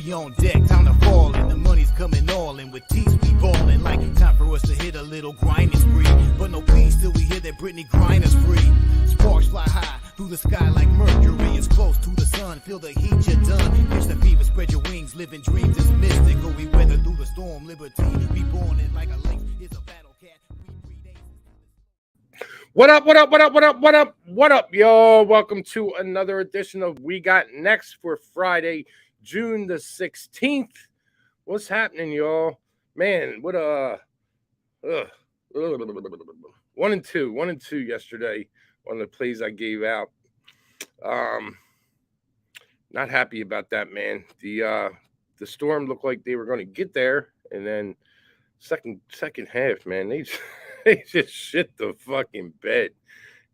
we on deck, time to fall in. The money's coming all in with teeth we ballin'. Like time for us to hit a little grinding spree. But no peace till we hear that Britney Griner's free. Sparks fly high through the sky like Mercury. It's close to the sun, feel the heat, you're done. Catch the fever, spread your wings, living dreams is mystical. We weather through the storm, liberty reborn it like a lynx. It's a battle cat. What up, y'all? Welcome to another edition of We Got Next for Friday, June the 16th. What's happening, y'all? Man, what 1 and 2 yesterday on the plays I gave out. Not happy about that, man. The Storm looked like they were going to get there, and then second half, man, they just shit the fucking bed.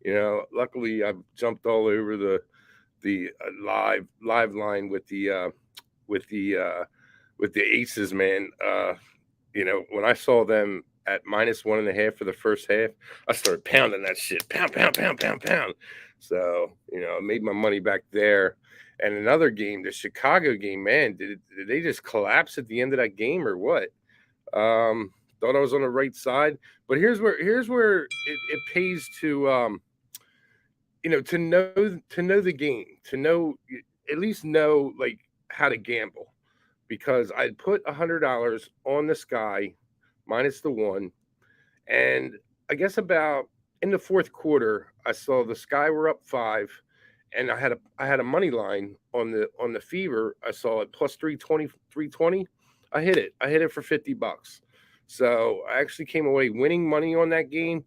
You know, luckily I jumped all over the live line with the Aces, man. You know, when I saw them at -1.5 for the first half, I started pounding that shit. Pound. So, you know, I made my money back there. And another game, the Chicago game, man, did they just collapse at the end of that game or what? Thought I was on the right side, but here's where it pays to you know, to know the game, to know, at least know like how to gamble, because I'd put $100 on the Sky -1, and I guess about in the fourth quarter I saw the Sky were up 5, and I had a money line on the Fever. I saw it plus 320. I hit it for $50. So I actually came away winning money on that game.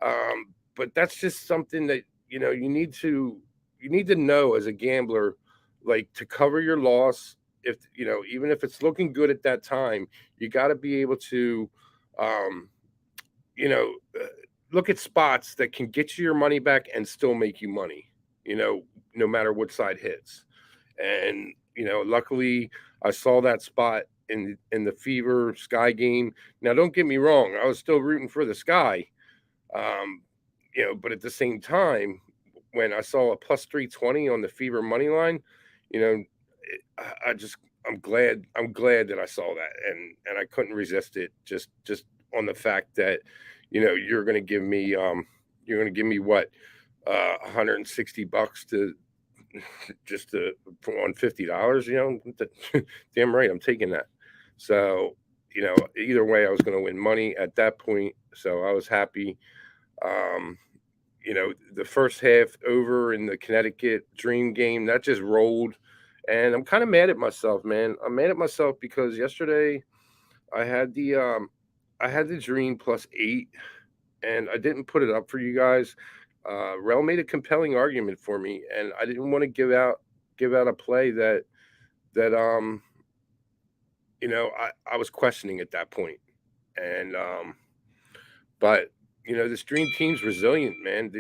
But that's just something that, you know, you need to know as a gambler, like, to cover your loss. If, you know, even if it's looking good at that time, you got to be able to, you know, look at spots that can get you your money back and still make you money, you know, no matter what side hits. And, you know, luckily I saw that spot in the Fever Sky game. Now, don't get me wrong, I was still rooting for the Sky, you know, but at the same time, when I saw a plus 320 on the Fever money line, you know, I'm glad that I saw that, and I couldn't resist it, just on the fact that, you know, you're going to give me what, $160 to just to on $50, you know. Damn right, I'm taking that. So, you know, either way, I was going to win money at that point, so I was happy. You know, the first half over in the Connecticut Dream game, that just rolled, and I'm kind of mad at myself, man. I'm mad at myself because yesterday I had the Dream +8, and I didn't put it up for you guys. Rel made a compelling argument for me, and I didn't want to give out a play that you know, I was questioning at that point. And but, you know, this Dream team's resilient, man.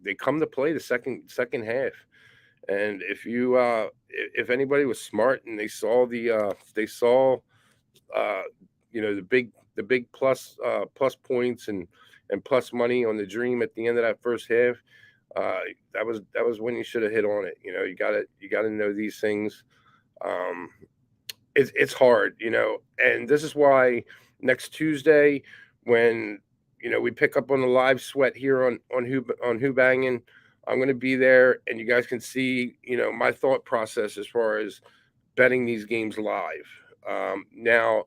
They come to play the second half. And if anybody was smart and they saw you know, the big plus points and plus money on the Dream at the end of that first half, that was when you should have hit on it. You know, you gotta know these things. It's hard, you know, and this is why next Tuesday, when, you know, we pick up on the live sweat here on Who-Bangin, I'm going to be there, and you guys can see, you know, my thought process as far as betting these games live. Now,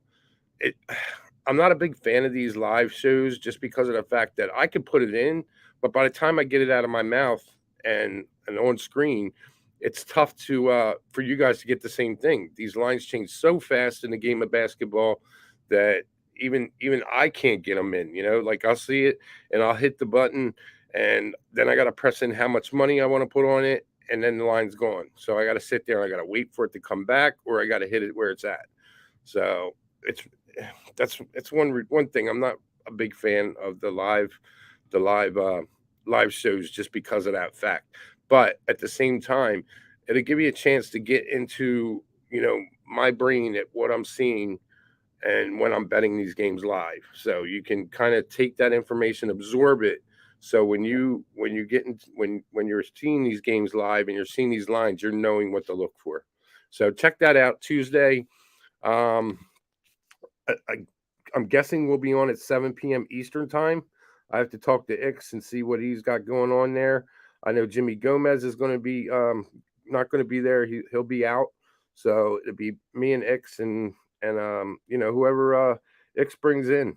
I'm not a big fan of these live shows just because of the fact that I could put it in, but by the time I get it out of my mouth and on screen, it's tough to for you guys to get the same thing. These lines change so fast in the game of basketball that even I can't get them in. You know, like, I'll see it and I'll hit the button, and then I got to press in how much money I want to put on it, and then the line's gone. So I got to sit there and I got to wait for it to come back, or I got to hit it where it's at. So that's one thing. I'm not a big fan of the live shows just because of that fact. But at the same time, it'll give you a chance to get into, you know, my brain at what I'm seeing and when I'm betting these games live. So you can kind of take that information, absorb it. So when you're seeing these games live and you're seeing these lines, you're knowing what to look for. So check that out Tuesday. Um, I'm guessing we'll be on at 7 p.m. Eastern time. I have to talk to Ix and see what he's got going on there. I know Jimmy Gomez is going to be not going to be there. He'll be out. So it'll be me and Ix and whoever Ix brings in,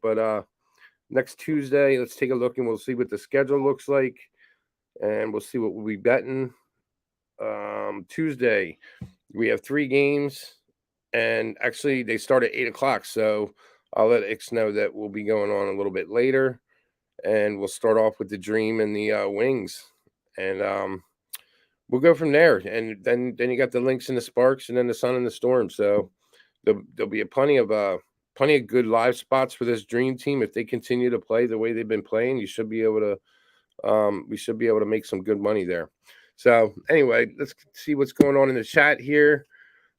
but next Tuesday, let's take a look and we'll see what the schedule looks like, and we'll see what we'll be betting. Tuesday, we have 3 games, and actually they start at 8:00. So I'll let Ix know that we'll be going on a little bit later, and we'll start off with the Dream and the Wings, and we'll go from there. And then you got the Lynx and the Sparks, and then the Sun and the Storm. So there'll be plenty of good live spots for this Dream team. If they continue to play the way they've been playing, we should be able to make some good money there. So anyway, let's see what's going on in the chat here.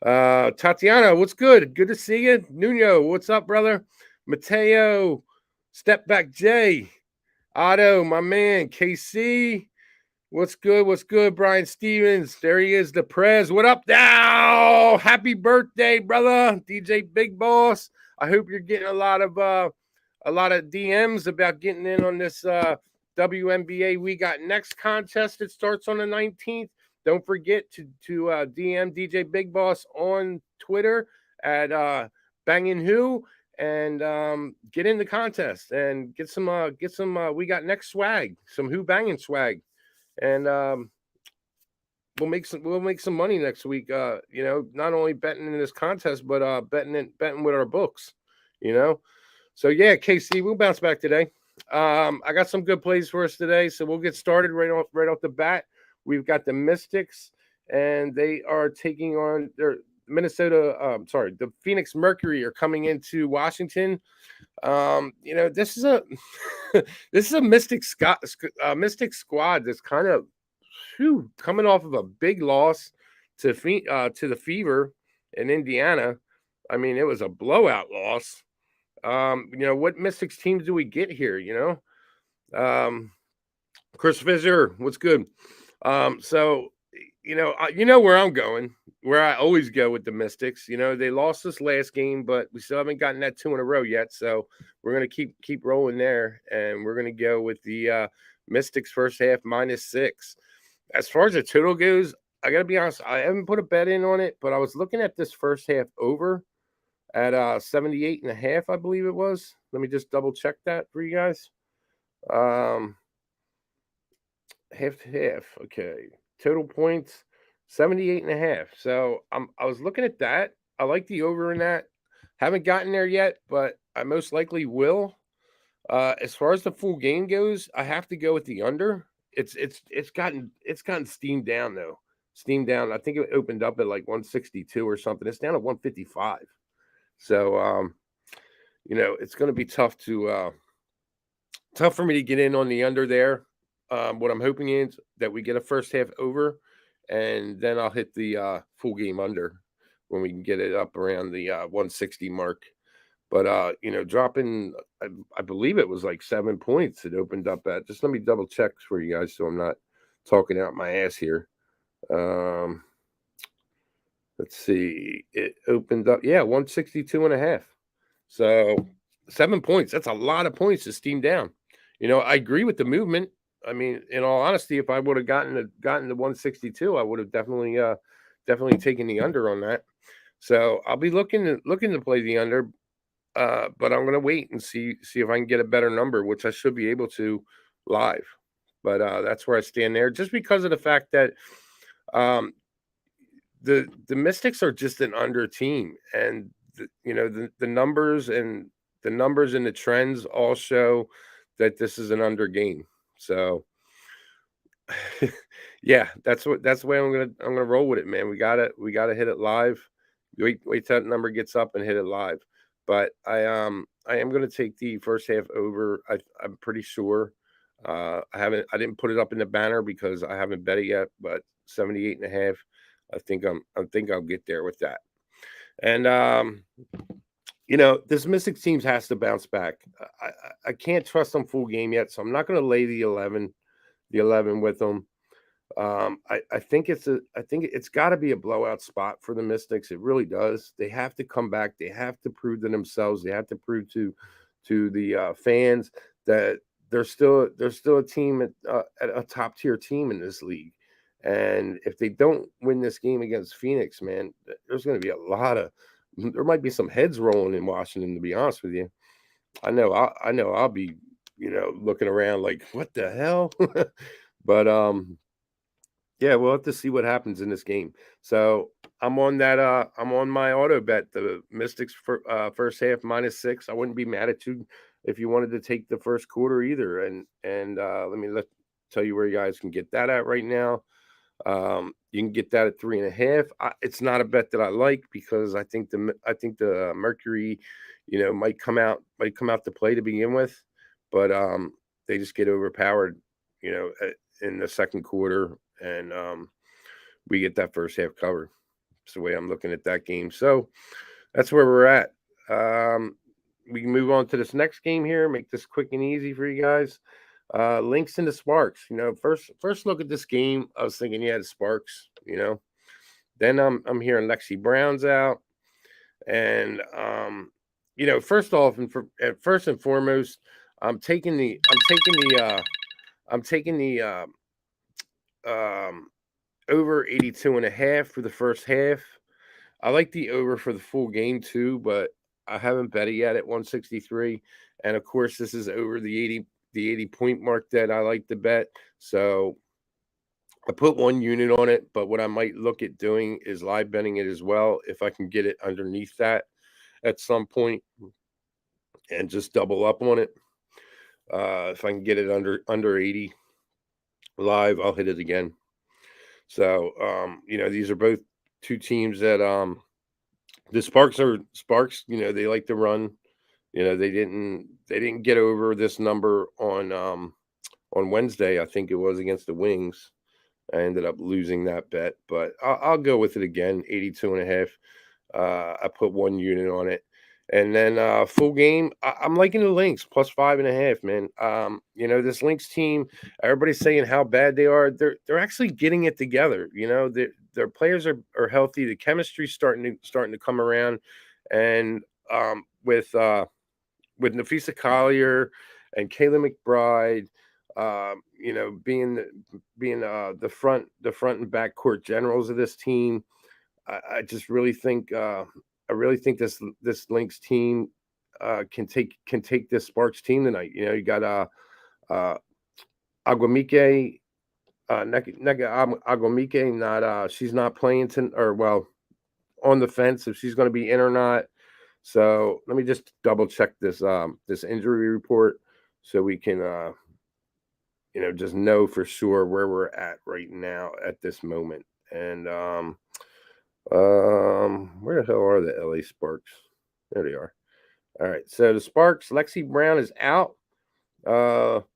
Tatiana, what's good? Good to see you. Nuno, what's up, brother? Mateo, Step Back Jay, Otto, my man, KC, what's good? What's good? Brian Stevens, there he is. The Prez, what up now? Happy birthday, brother. DJ Big Boss. I hope you're getting a lot of DMs about getting in on this WNBA We Got Next contest. It starts on the 19th. Don't forget to DM DJ Big Boss on Twitter at Bangin' Who, and get in the contest and get some We Got Next swag, some Who-Bangin' swag, and we'll make some money next week. Not only betting in this contest, but betting with our books. So yeah, KC, we'll bounce back today. I got some good plays for us today, so we'll get started right off the bat. We've got the Mystics, and they are taking on their the Phoenix Mercury are coming into Washington. This is a Mystic squad that's kind of coming off of a big loss to the Fever in Indiana. I mean, it was a blowout loss. What Mystics teams do we get here? Chris Fisher, what's good? So where I'm going, where I always go with the Mystics. They lost this last game, but we still haven't gotten that 2 in a row yet. So we're gonna keep rolling there, and we're gonna go with the Mystics first half -6. As far as the total goes, I gotta be honest, I haven't put a bet in on it, but I was looking at this first half over at 78.5, I believe it was. Let me just double check that for you guys. Half to half. Okay. Total points 78.5. So I was looking at that. I like the over in that. Haven't gotten there yet, but I most likely will. As far as the full game goes, I have to go with the under. It's gotten steamed down though. Steamed down. I think it opened up at like 162 or something. It's down at 155. So it's going to be tough for me to get in on the under there. What I'm hoping is that we get a first half over, and then I'll hit the full game under when we can get it up around the 160 mark. But dropping, I believe it was like 7 points it opened up at. Just let me double check for you guys so I'm not talking out my ass here. Let's see. It opened up, 162.5. So 7 points. That's a lot of points to steam down. I agree with the movement. I mean, in all honesty, if I would have gotten to 162, I would have definitely taken the under on that. So I'll be looking to play the under, but I'm gonna wait and see if I can get a better number, which I should be able to live. But that's where I stand there, just because of the fact that the Mystics are just an under team, and the numbers and the trends all show that this is an under game. So yeah, that's the way I'm gonna roll with it, man. We gotta hit it live. Wait till that number gets up and hit it live. But I am gonna take the first half over. I'm pretty sure. I didn't put it up in the banner because I haven't bet it yet, but 78.5. I think I'll get there with that. And this Mystics teams has to bounce back. I can't trust them full game yet, so I'm not going to lay the 11 with them. I think it's got to be a blowout spot for the Mystics. It really does. They have to come back. They have to prove to themselves. They have to prove to the fans that they're still a team at a top tier team in this league. And if they don't win this game against Phoenix, man, there's going to be there might be some heads rolling in Washington. To be honest with you, I know I'll be looking around like what the hell, but yeah, we'll have to see what happens in this game. So I'm on my auto bet, the Mystics for first half -6. I wouldn't be mad at you if you wanted to take the first quarter either. And let tell you where you guys can get that at right now. You can get that at 3.5. It's not a bet that I like because I think the Mercury, might come out to play to begin with, but they just get overpowered, in the second quarter, and we get that first half cover. That's the way I'm looking at that game. So that's where we're at. We can move on to this next game here. Make this quick and easy for you guys. Lynx and the Sparks. First look at this game, I was thinking, yeah, the Sparks. Then I'm hearing Lexi Brown's out, and first off first and foremost, I'm taking the over 82.5 for the first half. I like the over for the full game too, but I haven't bet it yet at 163. And of course, this is over the 80 point mark that I like to bet. So I put 1 unit on it, but what I might look at doing is live betting it as well if I can get it underneath that at some point and just double up on it. If I can get it under 80 live, I'll hit it again. So these are both two teams that the Sparks, they like to run. They didn't get over this number on Wednesday. I think it was against the Wings. I ended up losing that bet, but I'll go with it again, 82.5. I put 1 unit on it. And then full game, I'm liking the Lynx plus 5.5, man. This Lynx team, everybody's saying how bad they are. They're actually getting it together. Their players are healthy. The chemistry's starting to come around, and with Nafisa Collier and Kayla McBride, being the front and back court generals of this team, I just really think this Lynx team can take this Sparks team tonight. You got Aguamike, Nega Aguamike, not she's not playing on the fence if she's going to be in or not. So let me just double check this injury report so we can just know for sure where we're at right now at this moment. And where the hell are the LA Sparks? There they are. All right. So the Sparks, Lexi Brown is out. Laisha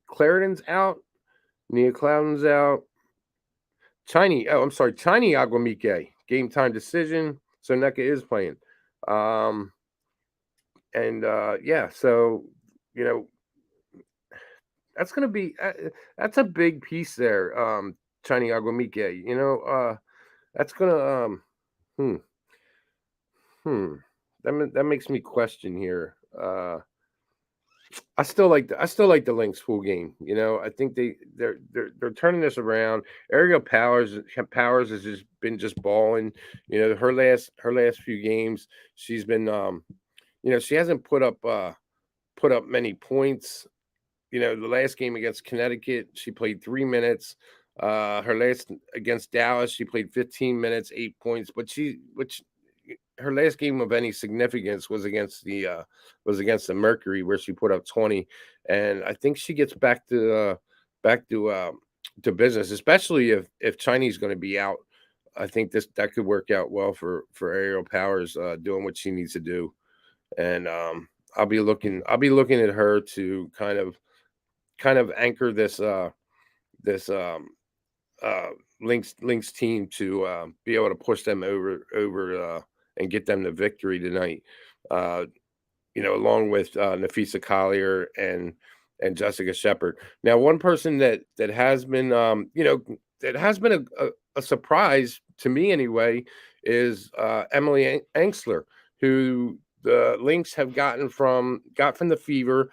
Clarendon's out. Nia Cloudon's out. Chiny Aguamike. Game time decision. So NECA is playing. So that's gonna be that's a big piece there. Chiny Aguamike. That's gonna that makes me question here. I still like the Lynx full game. I think they're turning this around. Ariel Powers has just been balling. Her last few games, she's been she hasn't put up many points. The last game against Connecticut, she played 3 minutes. Her last against Dallas, she played 15 minutes, 8 points. But her last game of any significance was against the Mercury, where she put up 20. And I think she gets back to business, especially if Chinese going to be out. I think that could work out well for Ariel Powers doing what she needs to do. And I'll be looking at her to kind of anchor this Lynx team to be able to push them over and get them the victory tonight. Along with Nafisa Collier and and Jessica Shepard. Now, one person that has been, that has been a surprise to me anyway, is Emily Angsler, who the Lynx have got from the Fever,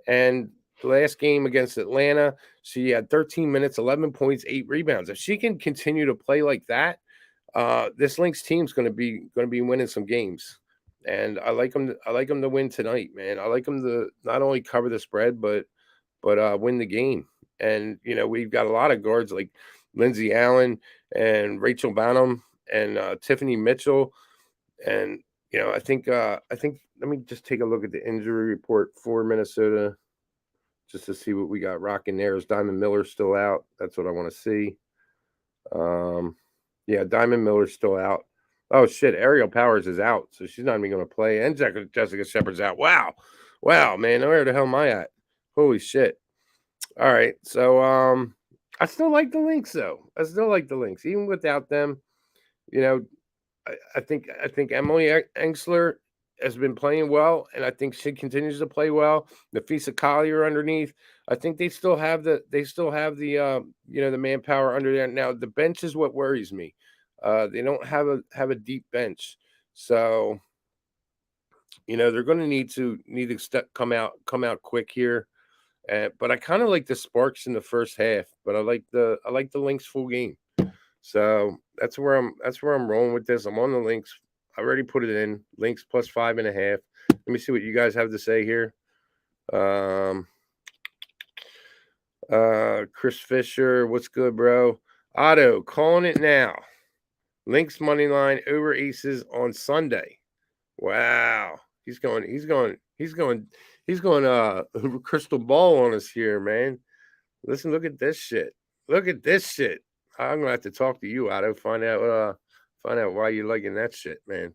and the last game against Atlanta, she had 13 minutes, 11 points, 8 rebounds. If she can continue to play like that, this Lynx team's going to be winning some games. And I like them. I like them to win tonight, man. I like them to not only cover the spread, but win the game. And we've got a lot of guards like Lindsay Allen and Rachel Banham and Tiffany Mitchell. And I think let me just take a look at the injury report for Minnesota just to see what we got rocking there. Is Diamond Miller still out? That's what I want to see. Yeah, Diamond Miller's still out. Oh shit, Ariel Powers is out, so she's not even going to play. And Jessica Shepard's out. Wow, man, where the hell am I at? Holy shit! All right, so I still like the Lynx though. I still like the Lynx even without them. You know, I think Emily Engsler has been playing well, and I think she continues to play well. Nafisa Collier underneath. I think they still have the the manpower under there. Now the bench is what worries me. They don't have a deep bench, so they're going to come out quick here. But I kind of like the Sparks in the first half, but I like the Lynx full game. So that's where I'm rolling with this. I'm on the Lynx. I already put it in. Lynx plus 5.5. Let me see what you guys have to say here. Chris Fisher, what's good, bro? Otto, calling it now. Lynx money line over aces on Sunday. Wow. He's going crystal ball on us here, man. Listen, look at this shit. Look at this shit. I'm gonna have to talk to you, Otto. Find out why you're liking that shit, man.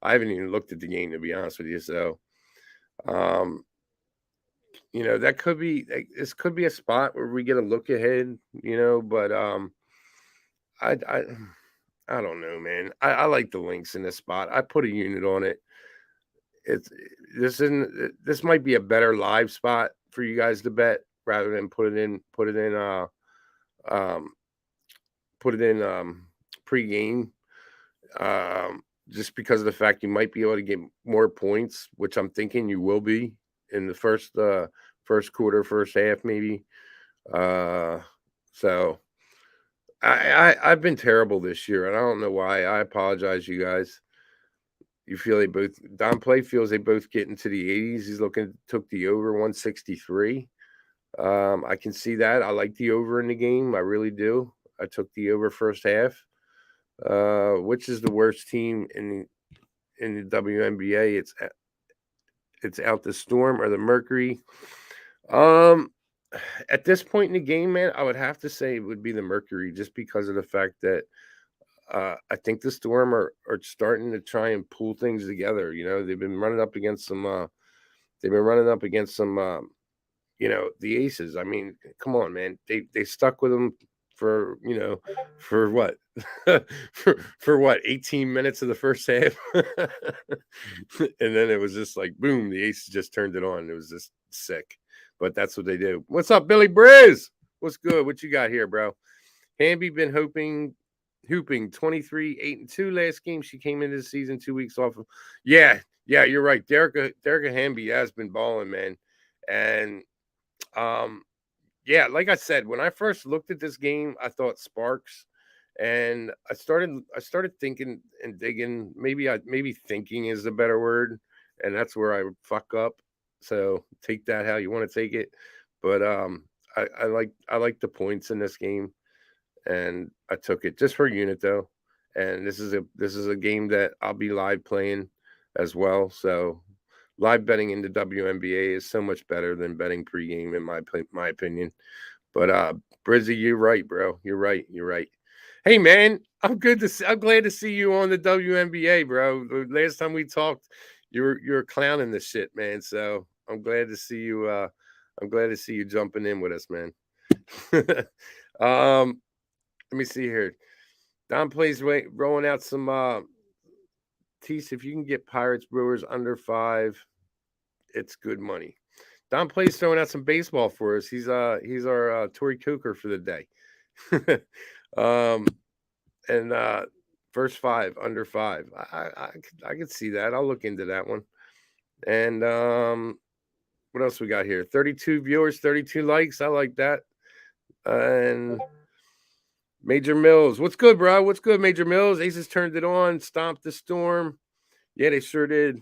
I haven't even looked at the game, to be honest with you. So, that could be this could be a spot where we get a look ahead, But I I don't know, man. I like the Lynx in this spot. I put a unit on it. It's this might be a better live spot for you guys to bet rather than um put it in pregame, just because of the fact you might be able to get more points, which I'm thinking you will be in the first quarter, first half, maybe. So I've been terrible this year, and I don't know why. I apologize, you guys. You feel they both Don Play feels they both get into the 80s. He's took the over 163. I can see that. I like the over in the game. I really do. I took the over first half. Which is the worst team in the WNBA? It's out the Storm or the Mercury. At this point in the game, man, I would have to say it would be the Mercury, just because of the fact that I think the Storm are starting to try and pull things together. They've been running up against some. The Aces. I mean, come on, man. They stuck with them for for what for what 18 minutes of the first half, and then it was just like boom, the Aces just turned it on. It was just sick, but that's what they do. What's up, Billy Briz? What's good? What you got here, bro? Hamby been hooping 23, 8-2 last game. She came into the season 2 weeks off of. Yeah, you're right. Derica Hamby has been balling, man. And yeah, like I said, when I first looked at this game, I thought Sparks, and I started thinking and digging. Maybe thinking is the better word, and that's where I fuck up. So take that how you want to take it. But I like the points in this game, and I took it just for a unit though. And this is a game that I'll be live playing as well. So live betting in the WNBA is so much better than betting pregame, in my opinion. But Brizzy, you're right, bro. You're right. Hey, man, I'm glad to see you on the WNBA, bro. The last time we talked, you're clowning this shit, man. So I'm glad to see you. I'm glad to see you jumping in with us, man. Let me see here. Don plays rolling out some Tease. If you can get Pirates Brewers under 5, it's good money. Don Play's throwing out some baseball for us. He's our Tory Coker for the day. And verse 5, under 5. I could see that. I'll look into that one. And what else we got here? 32 viewers, 32 likes. I like that. And Major Mills, what's good, bro? What's good, Major Mills? Aces turned it on, stomped the storm. Yeah, they sure did.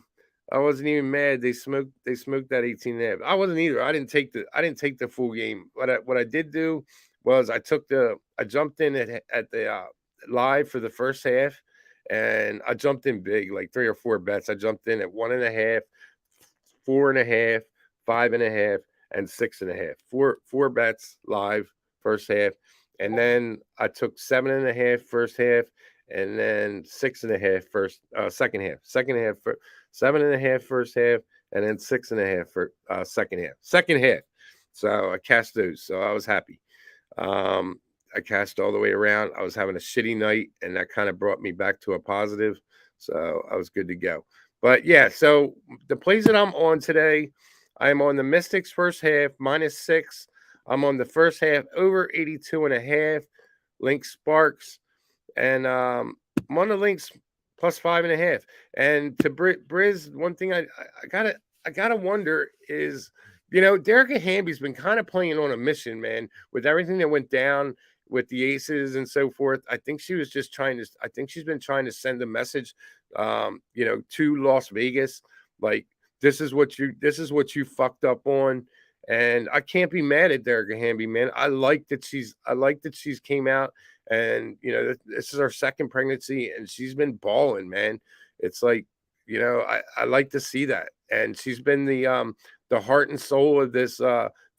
I wasn't even mad. They smoked that 18.5. I wasn't either. I didn't take the full game. What I did do was I jumped in at the live for the first half, and I jumped in big, like 3 or 4 bets. I jumped in at 1.5, 4.5, 5.5, and 6.5. Four bets live first half. And then I took 7.5 first half, and then 6.5 second half. Second half for 7.5 first half, and then 6.5 for second half. Second half. So I cashed those. So I was happy. I cashed all the way around. I was having a shitty night, and that kind of brought me back to a positive. So I was good to go. But yeah, so the plays that I'm on today, I'm on the Mystics first half -6. I'm on the first half over 82.5. Lynx Sparks, and I'm on the Lynx plus 5.5. And to Briz, one thing I gotta wonder is, Derek Hamby's been kind of playing on a mission, man, with everything that went down with the Aces and so forth. I think she was just I think she's been trying to send a message, to Las Vegas, like, this is what you fucked up on. And I can't be mad at Derek Hamby, man. I like that she's came out, and this is her second pregnancy, and she's been balling, man. It's like, I like to see that, and she's been the heart and soul of this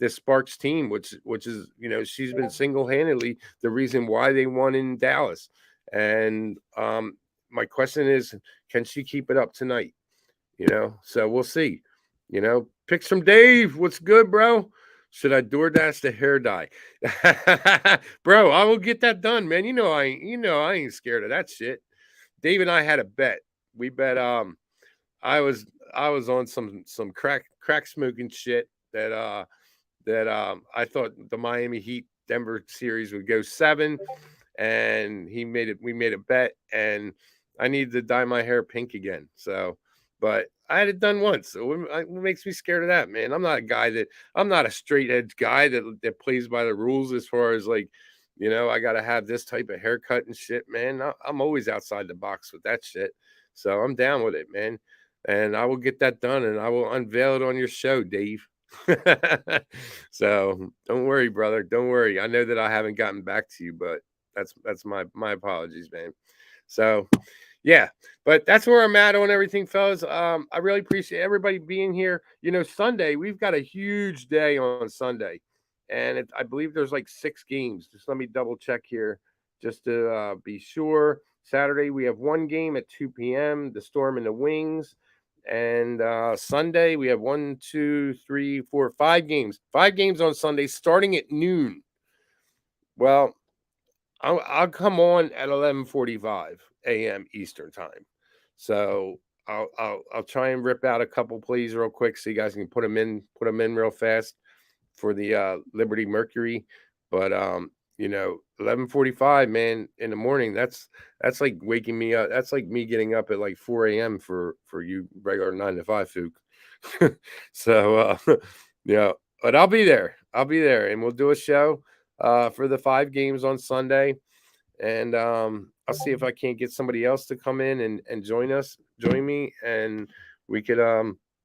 Sparks team, which is, she's been single-handedly the reason why they won in Dallas. And my question is, can she keep it up tonight? So we'll see. Picks from Dave. What's good, bro? Should I DoorDash the hair dye? Bro, I will get that done, man. I ain't scared of that shit. Dave and I had a bet. We bet I was on some crack smoking shit that I thought the Miami Heat Denver series would go 7, and we made a bet, and I needed to dye my hair pink again. So, but I had it done once. So what makes me scared of that, man? I'm not a straight edge guy that plays by the rules as far as, like, I got to have this type of haircut and shit, man. I'm always outside the box with that shit. So I'm down with it, man. And I will get that done, and I will unveil it on your show, Dave. So don't worry, brother. Don't worry. I know that I haven't gotten back to you, but that's my apologies, man. So yeah, but that's where I'm at on everything, fellas. I really appreciate everybody being here. Sunday, we've got a huge day on Sunday, and I believe there's like 6 games. Just let me double check here just to be sure. Saturday, we have 1 game at 2 p.m., the Storm and the Wings. And Sunday, we have 1, 2, 3, 4, 5 games. 5 games on Sunday starting at noon. Well, I'll come on at 11:45 a.m. Eastern time. So I'll try and rip out a couple plays real quick so you guys can put them in real fast for the Liberty Mercury. But 11:45, man, in the morning, that's like waking me up. That's like me getting up at like 4 a.m. for you regular 9 to 5 fook. So but I'll be there, and we'll do a show for the 5 games on Sunday. And I'll see if I can't get somebody else to come in and join me, and we could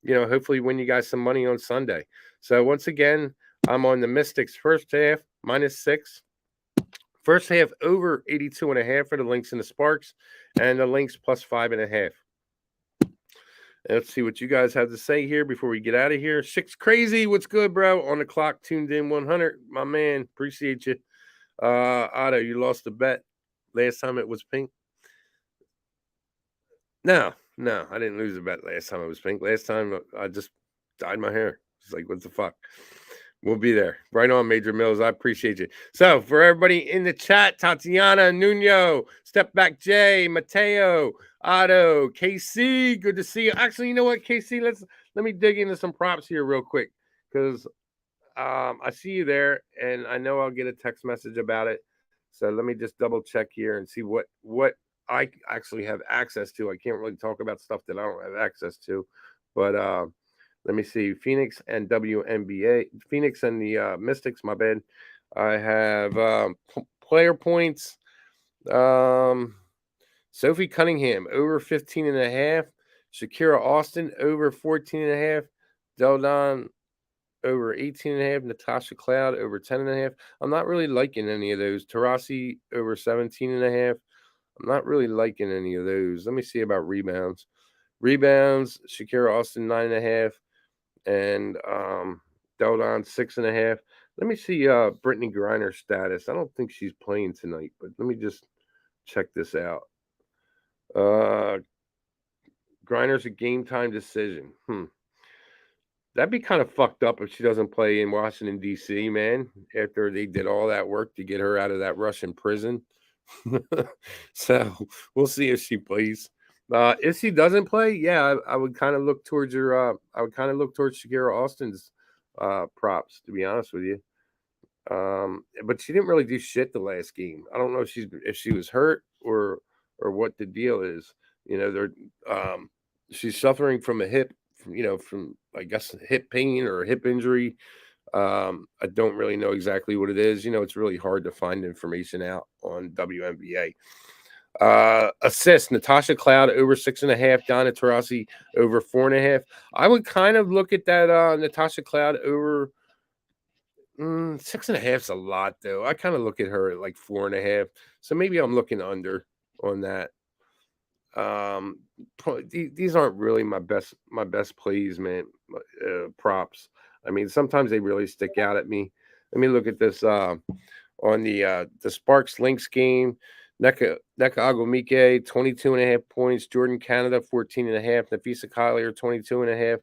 hopefully win you guys some money on Sunday. So once again, I'm on the Mystics first half -6. First half over 82.5 for the Lynx and the Sparks, and the Lynx plus 5.5. Let's see what you guys have to say here before we get out of here. Six Crazy, what's good, bro? On the clock, tuned in 100. My man, appreciate you. Otto, you lost the bet. Last time it was pink. No, I didn't lose the bet last time it was pink. Last time I just dyed my hair. It's like, what the fuck? We'll be there. Right on, Major Mills. I appreciate you. So, for everybody in the chat, Tatiana, Nuno, Step Back Jay, Mateo, Otto, KC, good to see you. Actually, you know what, KC? Let me dig into some props here real quick, because I see you there, and I know I'll get a text message about it. So let me just double check here and see what I actually have access to. I can't really talk about stuff that I don't have access to, but let me see. Phoenix and WNBA, Phoenix and the Mystics. My bad. I have player points. Sophie Cunningham over 15.5. Shakira Austin over 14.5. Deldon over 18.5. Natasha Cloud over 10.5. I'm not really liking any of those. Taurasi over 17.5. I'm not really liking any of those. Let me see about rebounds. Rebounds, Shakira Austin 9.5. And Deldon 6.5. Let me see Brittany Griner's status. I don't think she's playing tonight, but let me just check this out. Griner's a game time decision. That'd be kind of fucked up if she doesn't play in Washington, D.C., man, after they did all that work to get her out of that Russian prison. So we'll see if she plays. If she doesn't play, yeah, I would kind of look towards her. I would kind of look towards Shakira Austin's props, to be honest with you. But she didn't really do shit the last game. I don't know if she was hurt or what the deal is. You know, she's suffering from a hip, from I guess hip pain or a hip injury. I don't really know exactly what it is. It's really hard to find information out on WNBA. Assist Natasha Cloud over 6.5. Donna Taurasi over 4.5. I would kind of look at that Natasha Cloud over 6.5 is a lot though. I kind of look at her at like 4.5. So maybe I'm looking under on that. These aren't really my best plays, man. Props. I mean, sometimes they really stick out at me. Let me look at this on the Sparks Lynx game. Neka Agumike, 22.5 points. Jordan Canada, 14.5. Nafisa Collier, 22.5.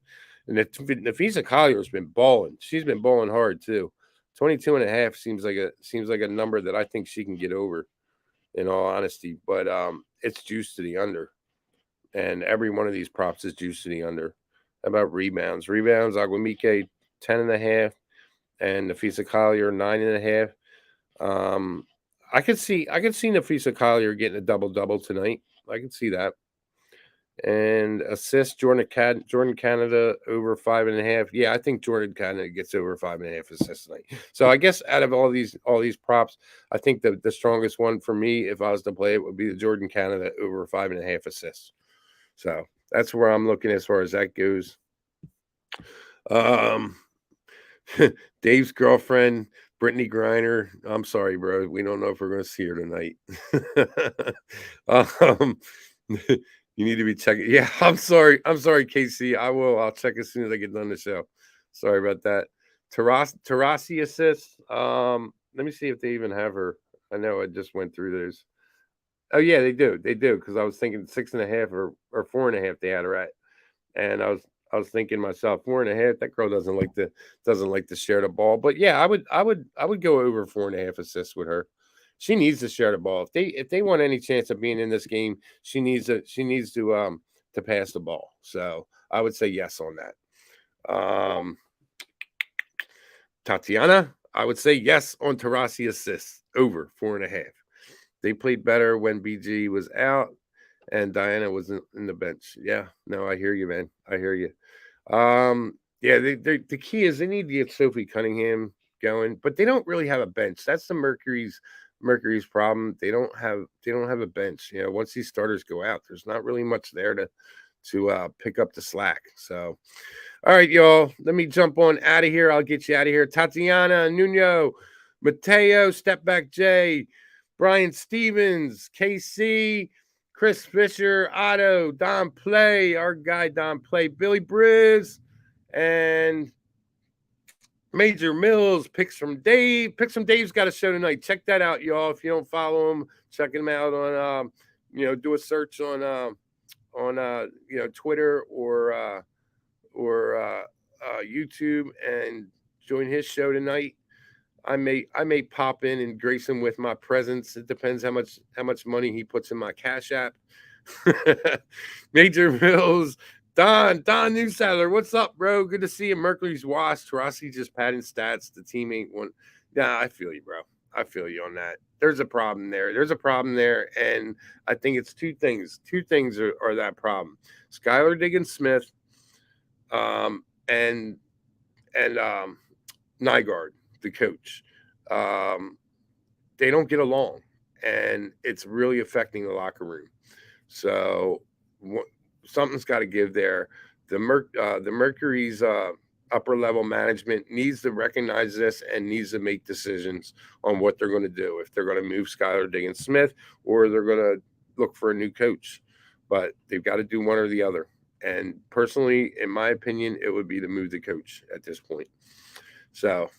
And Nafisa Collier's been balling. She's been balling hard too. 22.5 seems like a number that I think she can get over, in all honesty. But it's juiced to the under. And every one of these props is juiced to the under. How about rebounds? Rebounds, Agumike, 10.5. And Nafisa Collier, 9.5. I could see Nafisa Collier getting a double tonight. I can see that. And assist Jordan Canada over 5.5. Yeah, I think Jordan Canada gets over 5.5 assists tonight. So I guess out of all these props, I think the strongest one for me, if I was to play it, would be the Jordan Canada over 5.5 assists. So that's where I'm looking as far as that goes. Dave's girlfriend, Brittany Griner. I'm sorry, bro. We don't know if we're going to see her tonight. You need to be checking. Yeah, I'm sorry, KC. I will. I'll check as soon as I get done the show. Sorry about that. Taurasi assists. Let me see if they even have her. I know I just went through those. Oh yeah, they do. They do, because I was thinking 6.5 or 4.5 they had her at, and I was thinking myself 4.5. That girl doesn't like to share the ball. But yeah, I would go over 4.5 assists with her. She needs to share the ball. If they want any chance of being in this game, she needs to pass the ball. So I would say yes on that. Tatiana, I would say yes on Taurasi assists over 4.5. They played better when BG was out and Diana was in the bench. Yeah, no, I hear you, man. I hear you. Yeah, the key is they need to get Sophie Cunningham going, but they don't really have a bench. That's the Mercury's problem. They don't have a bench. Once these starters go out, there's not really much there to pick up the slack. So, all right, y'all, let me jump on out of here. I'll get you out of here. Tatiana, Nuno, Mateo, Step Back Jay, Brian Stevens, KC, Chris Fisher, Otto, Don Play, our guy Don Play, Billy Briz, and Major Mills. Picks from Dave. Picks from Dave's got a show tonight. Check that out, y'all. If you don't follow him, check him out on do a search on Twitter or YouTube and join his show tonight. I may pop in and grace him with my presence. It depends how much money he puts in my Cash App. Major Mills, Don Newsadler, what's up, bro? Good to see you. Mercury's washed. Rossi just padding stats. The team ain't one. Nah, I feel you, bro. I feel you on that. There's a problem there. And I think it's two things. Two things are that problem. Skylar Diggins-Smith, and Nygaard, the coach. They don't get along, and it's really affecting the locker room. So something's got to give there. The Mercury's upper level management needs to recognize this and needs to make decisions on what they're going to do. If they're going to move Skylar Diggins-Smith or they're going to look for a new coach, but they've got to do one or the other. And personally, in my opinion, it would be to move the coach at this point. So,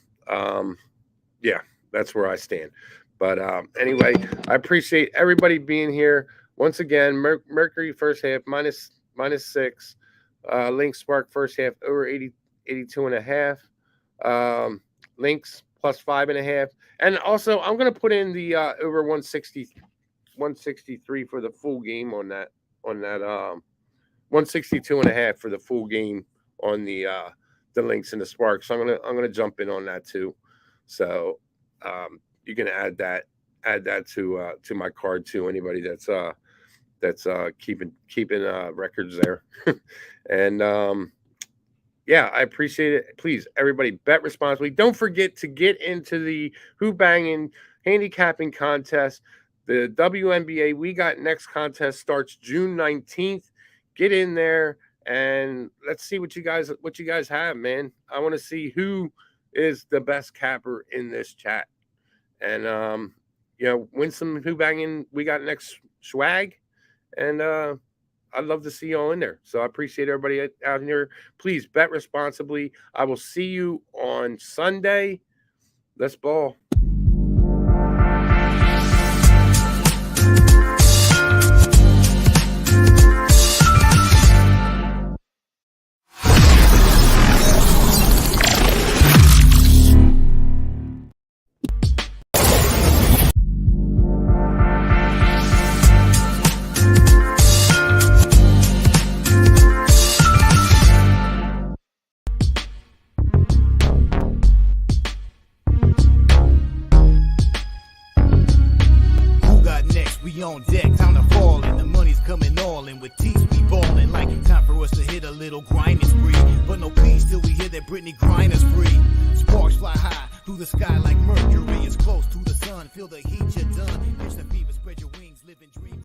yeah, that's where I stand. But anyway, I appreciate everybody being here. Once again, Mercury first half minus 6. Lynx Spark first half over 82.5. Lynx plus 5.5. And also, I'm going to put in the over 163 for the full game on that 162.5 for the full game on the Lynx and the Spark. So I'm gonna jump in on that too. So you can add that to my card too. Anybody that's keeping records there. And yeah, I appreciate it. Please, everybody, bet responsibly. Don't forget to get into the Who-Bangin handicapping contest. The WNBA We Got Next contest starts June 19th. Get in there and let's see what you guys have, man. I want to see who is the best capper in this chat. And win some Who-Bangin We Got Next swag. And I'd love to see you all in there. So I appreciate everybody out here. Please bet responsibly. I will see you on Sunday. Let's ball. On deck, time to fall in. The money's coming all in. With teeth we ballin'. Like time for us to hit a little grinding spree. But no peace till we hear that Britney Griner's free. Sparks fly high through the sky like Mercury. It's close to the sun. Feel the heat, you're done. Catch the fever, spread your wings, live and dream.